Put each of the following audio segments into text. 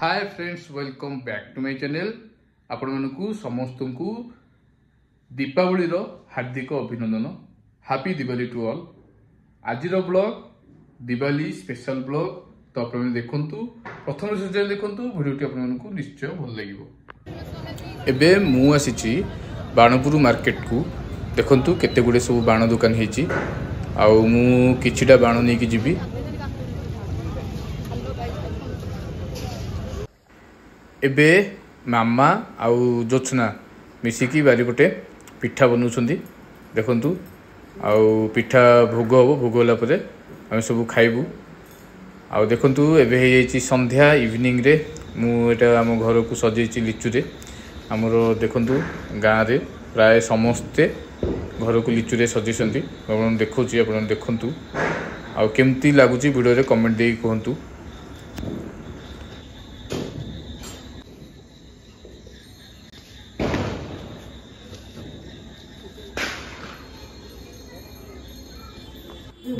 Hi friends, welcome back to my channel. आपण मानकु समस्त को दीपावली रो हार्दिक अभिनंदन। Happy Diwali to all. आज ब्लॉग दिवाली स्पेशल ब्लॉग तो आपण देखंतु, प्रथम से देखंतु वीडियोटी आपण मानकु निश्चय भल लागिवो। एबे मु आसीची बाणपुर मार्केट को। देखंतु केते गुडे सब बाण दुकान हेची। आउ मु किछिटा बाण नै कि जिबी। एबे मामा आउ जोत्सना मिसिकी बारीपटे पिठा बनाउछंदी। देखंतु आउ पिठा भोग हो, भोग होला परे हम सब खाइबू। आउ देखंतु एबे हे जाईची संध्या इवनिंग रे मु एटा हम घर को सजेची लिचु रे। हमर देखंतु गाँ रे प्राय समस्ते घर को लिचु रे सजेछंती। आपण देखौची, आपण देखंतु आउ केमती लागुची वीडियो रे कमेंट देई कहंतु।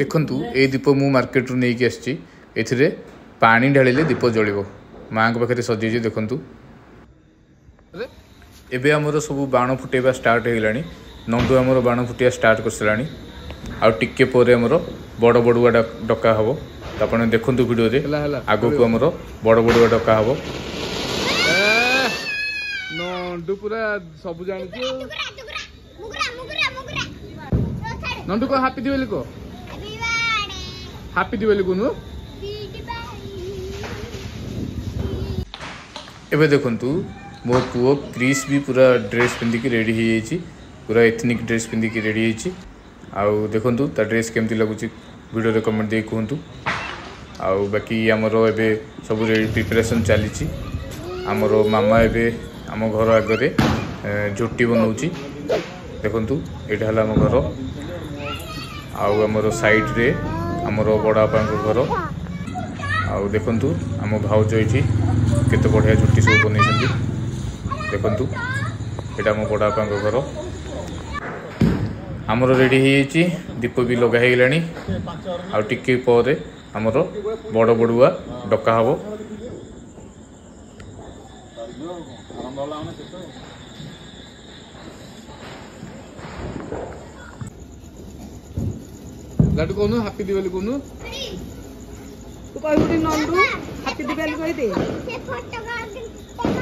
देखंतु ए दीप मु मार्केट रु नै कि आछि। एथिरे पानी ढालिले दीप जळिबो। मां के पाखरे सजेजी देखंतु। एबे हमर सब बाण फुटेबा स्टार्ट हे गेलानी। नंदू हमर बाण फुटिया स्टार्ट करसलानी। आ टिके परे हमर बड़ बड़ुआ डका हबो। त आपण देखंतु वीडियो रे आगो को हमर बड़ बड़ुआ डका हबो। नंदू पूरा सब जानि छ। नंदू को हैप्पी दिवाली को। हैप्पी दिवाली को नु। एबे देखंतु मो पुओ क्रिस भी पूरा ड्रेस पिंदी की रेडी हे जाईची। पूरा एथनिक ड्रेस पिंदी की रेडी हेची। आउ देखंतु ता ड्रेस केमती लागुची वीडियो रे कमेंट दे कहंतु। आउ बाकी हमरो एबे सब प्रिपरेशन चलीची। हमरो मामा एबे हम घर आगरे झोटी बनाउची। देखंतु एटा हला हम घर। आउ हमरो साइड रे हमरो बड़ा बापा घर। आउ देखंतु हम भाउज एठी केते बढ़िया झुट्टी सब बनैछंती। देखंतु एटा हम बड़ा बापा घर। हमरो रेडी हेची। दीप भी लगा हे गेलानी। आउ टिके परे हमरो बड़ बड़ुआ डका हबो। लाडू कोनु हैप्पी दिवाली कोनु। तू कहउडी नंदू हैप्पी दिवाली कहि दे। से फोटो का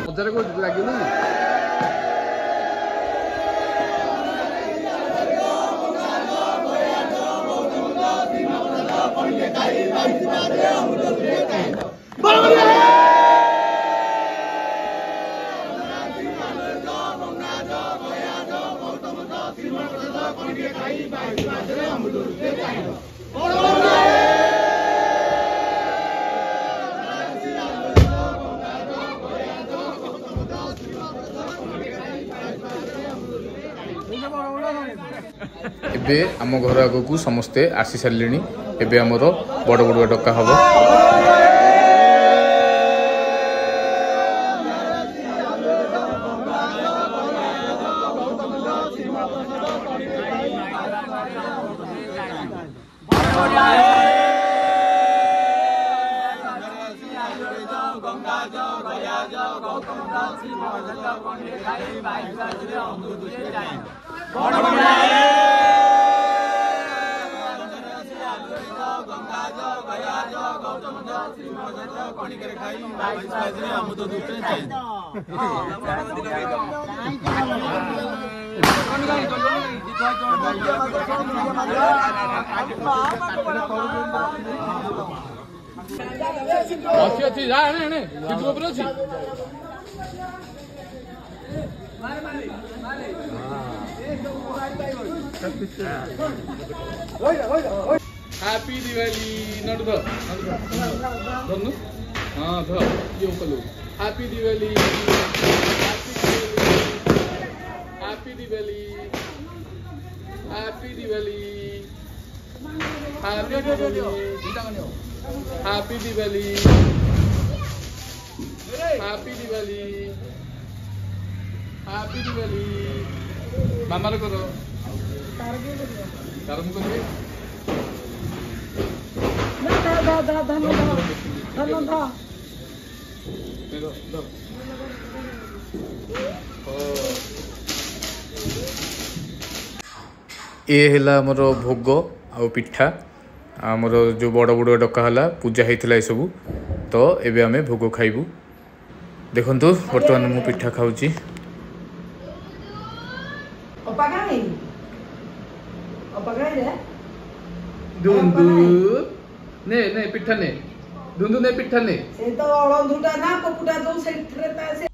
उधर को लागियो ना। एबे आम घर आग को समस्ते आसी सारे। एबे आमर बड़ बड़ुआ डका हबो। अच्छी अच्छी जा ने सिद्धू ऊपर अछि। हैप्पी दिवाली नडु द धनु। हां ध यो कलो happy Diwali. Happy Diwali. Happy Diwali. Happy Diwali. Happy Diwali. Happy Diwali. Happy Diwali. मामा रे करो तारम को दे ना धा धा धा धा धा धा धा ये है आमर भोग आ पिठा आमर जो बड़ बड़ डका है पूजा होता है सब तो एबे आमे भोग खाइबू देखंतु बर्तमान मु पिठा खाऊची दुंदु ने ने पिठा ने दुंदु ने पिठा ने से तो अलंधुटा ना पपुटा जो सेठरे ता से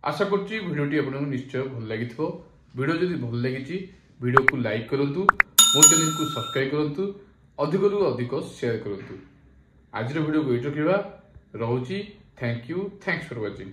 आशा करछि भिडियोटी आपको निश्चय भल लगी भिडियो जदि भल लगी भिडियो को लाइक करंतु मो चैनल को सब्सक्राइब करंतु अधिक रु अधिक शेयर करंतु आज भिडियो को एट रखा रोची thank you thanks for watching.